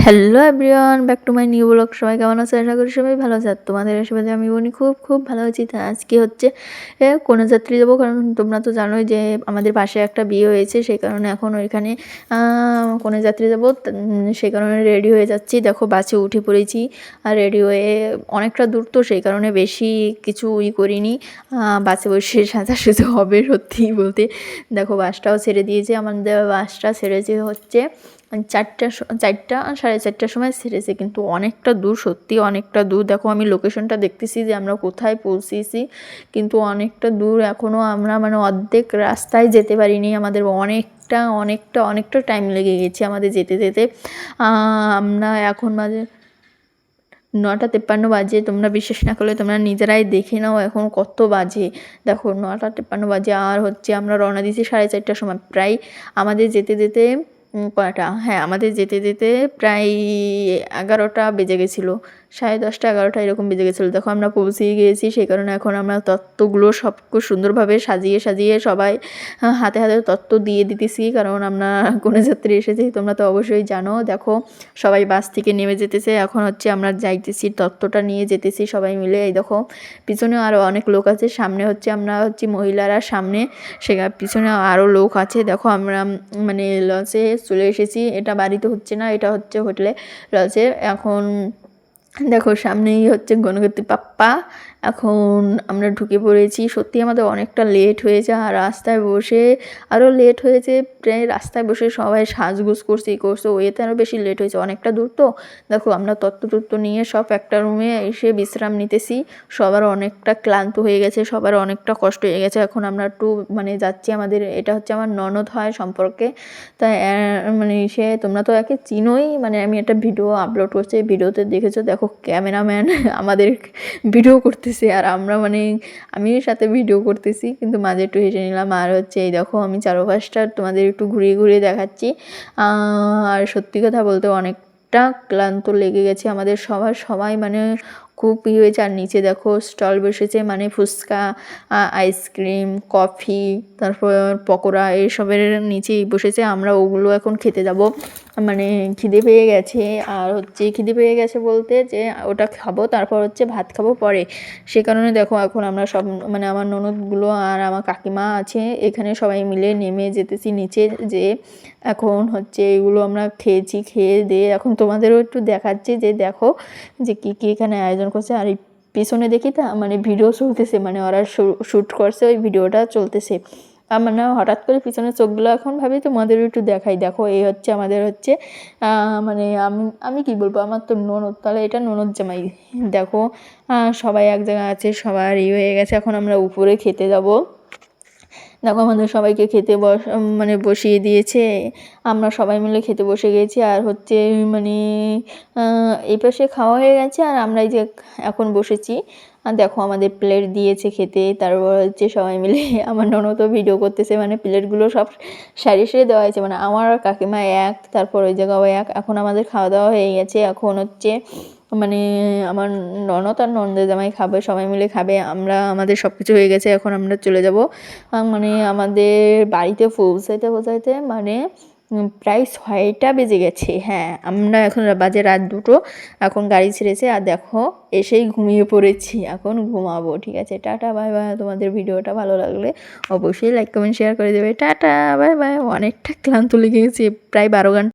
Hello everyone, back to my new blog. সবাই কেমন আছে? আশা করি সবাই ভালো আছে। আর তোমাদের আশীর্বাদে আমি বনি খুব খুব ভালো আছি। তা আজকে হচ্ছে কন্যাযাত্রী যাবো, কারণ তোমরা তো জানোই যে আমাদের পাশে একটা বিয়ে হয়েছে, সেই কারণে এখন ওইখানে কন্যাযাত্রী যাবো। সেই কারণে রেডি হয়ে যাচ্ছি। দেখো বাসে উঠে পড়েছি, আর রেডি হয়ে অনেকটা দূর তো, সেই কারণে বেশি কিছু করিনি। বাসে বসে সাজাসুজি হবে সত্যি বলতে। দেখো বাসটাও ছেড়ে দিয়েছে, আমাদের বাসটা ছেড়েছে হচ্ছে 4টা 4:30টার সময় ছেড়েছে, কিন্তু অনেকটা দূর, সত্যি অনেকটা দূর। দেখো আমি লোকেশনটা দেখতেছি যে আমরা কোথায় পৌঁছেছি, কিন্তু অনেকটা দূর। এখনও আমরা মানে অর্ধেক রাস্তায় যেতে পারিনি, আমাদের অনেকটা টাইম লেগে গেছে আমাদের যেতে যেতে। আমরা এখন 9:53 বাজে। তোমরা বিশ্বাস না করলে তোমরা নিজেরাই দেখে নাও এখন কত বাজে। দেখো 9:53 বাজে, আর হচ্ছে আমরা রওনা দিয়েছি 4:30টার সময়। প্রায় আমাদের যেতে যেতে কয়টা, হ্যাঁ আমাদের যেতে যেতে প্রায় 11টা বেজে গেছিলো, 10:30 11টা এরকম বেজে গেছিলো। দেখো আমরা পৌঁছেই গিয়েছি, সেই কারণে এখন আমরা তত্ত্বগুলো সব খুব সুন্দরভাবে সাজিয়ে সাজিয়ে সবাই হাতে হাতে তত্ত্ব দিয়ে দিতেছি, কারণ আমরা কন্যাযাত্রী এসেছি, তোমরা তো অবশ্যই জানো। দেখো সবাই বাস থেকে নেমে যেতেছে, এখন হচ্ছে আমরা যাইতেছি, তত্ত্বটা নিয়ে যেতেছি সবাই মিলে। এই দেখো পিছনে আরও অনেক লোক আছে, সামনে হচ্ছে আমরা হচ্ছে মহিলারা সামনে, পিছনে আরও লোক আছে। দেখো আমরা মানে লজে চলে এসেছি, এটা বাড়িতে হচ্ছে না, এটা হচ্ছে হোটেলে, লজে। এখন দেখো সামনেই হচ্ছে গণপতি বাপ্পা। এখন আমরা ঢুকে পড়েছি, সত্যি আমাদের অনেকটা লেট হয়েছে, আর রাস্তায় বসে আরও লেট হয়েছে। প্রায় রাস্তায় বসে সবাই সাজগোজ করছে ওয়েতে আরও বেশি লেট হয়েছে, অনেকটা দূর তো। দেখো আমরা তত্ত্ব নিয়ে সব একটা রুমে এসে বিশ্রাম নিতেছি। সবার অনেকটা ক্লান্ত হয়ে গেছে, সবার অনেকটা কষ্ট হয়ে গেছে। এখন আমরা একটু মানে যাচ্ছি, আমাদের এটা হচ্ছে আমার ননদ হয় সম্পর্কে। তাই মানে তোমরা তো একে চিনোই, মানে আমি একটা ভিডিও আপলোড করছি, ভিডিওতে দেখেছো। দেখো ক্যামেরাম্যান আমাদের ভিডিও করতেছে, আর আমরা মানে আমিও সাথে ভিডিও করতেছি, কিন্তু মাঝে একটু হেসে নিলাম। আর হচ্ছে এই দেখো আমি চারপাশটা তোমাদের একটু ঘুরিয়ে ঘুরিয়ে দেখাচ্ছি। আর সত্যি কথা বলতে অনেকটা ক্লান্ত লেগে গেছে আমাদের সবাই মানে খুব হয়েছে। আর নিচে দেখো স্টল বসেছে, মানে ফুচকা, আইসক্রিম, কফি, তারপর পকোড়া, এইসবের নিচেই বসেছে। আমরা ওগুলো এখন খেতে যাব, মানে খিদে পেয়ে গেছে। আর হচ্ছে খিদে পেয়ে গেছে বলতে যে ওটা খাবো, তারপর হচ্ছে ভাত খাবো পরে। সে কারণে দেখো এখন আমরা সব মানে আমার ননদগুলো আর আমার কাকিমা আছে এখানে, সবাই মিলে নেমে যেতেছি নিচে। যে এখন হচ্ছে এগুলো আমরা খেয়েছি, খেয়ে দিয়ে এখন তোমাদেরও একটু দেখাচ্ছি যে দেখো যে কী কী এখানে আয়োজন করছে। আর এই পিছনে দেখি তা মানে ভিডিও চলতেছে, মানে ওরা শ্যুট করছে, ওই ভিডিওটা চলতেছে। মানে হঠাৎ করে পিছনের চোখগুলো এখন ভাবি তোমাদেরও একটু দেখাই। দেখো এই হচ্ছে আমাদের হচ্ছে মানে আমি কি বলবো, আমার তো ননদ, তাহলে এটা ননদ জামাই। দেখো সবাই এক জায়গায় আছে, সবার হয়ে গেছে, এখন আমরা উপরে খেতে যাব। দেখো আমাদের সবাইকে খেতে মানে বসিয়ে দিয়েছে, আমরা সবাই মিলে খেতে বসে গেছি। আর হচ্ছে মানে এই পাশে খাওয়া হয়ে গেছে, আর আমরা এই যে এখন বসেছি। আর দেখো আমাদের প্লেট দিয়েছে খেতে, তারপর হচ্ছে সবাই মিলে আমার ননদও ভিডিও করতেছে, মানে প্লেটগুলো সব সারিয়ে দেওয়া হয়েছে, মানে আমার কাকিমা এক, তারপর ওই জায়গাও এক। এখন আমাদের খাওয়া দাওয়া হয়ে গেছে, এখন হচ্ছে মানে আমার ননদ আর ননদের জামাই খাবে, সবাই মিলে খাবে। আমাদের সব কিছু হয়ে গেছে, এখন আমরা চলে যাব। মানে আমাদের বাড়িতে পৌঁছাইতে মানে প্রায় 6টা বেজে গেছে। হ্যাঁ আমরা এখন বাজে রাত 2টো, এখন গাড়ি ছেড়েছে। আর দেখো এসেই ঘুমিয়ে পড়েছি, এখন ঘুমাবো। ঠিক আছে, টাটা বাই বাই। তোমাদের ভিডিওটা ভালো লাগলে অবশ্যই লাইক কমেন্ট শেয়ার করে দেবে। Tata bye bye. অনেকটা ক্লান্ত লেগে গেছে, প্রায় 12 ঘন্টা।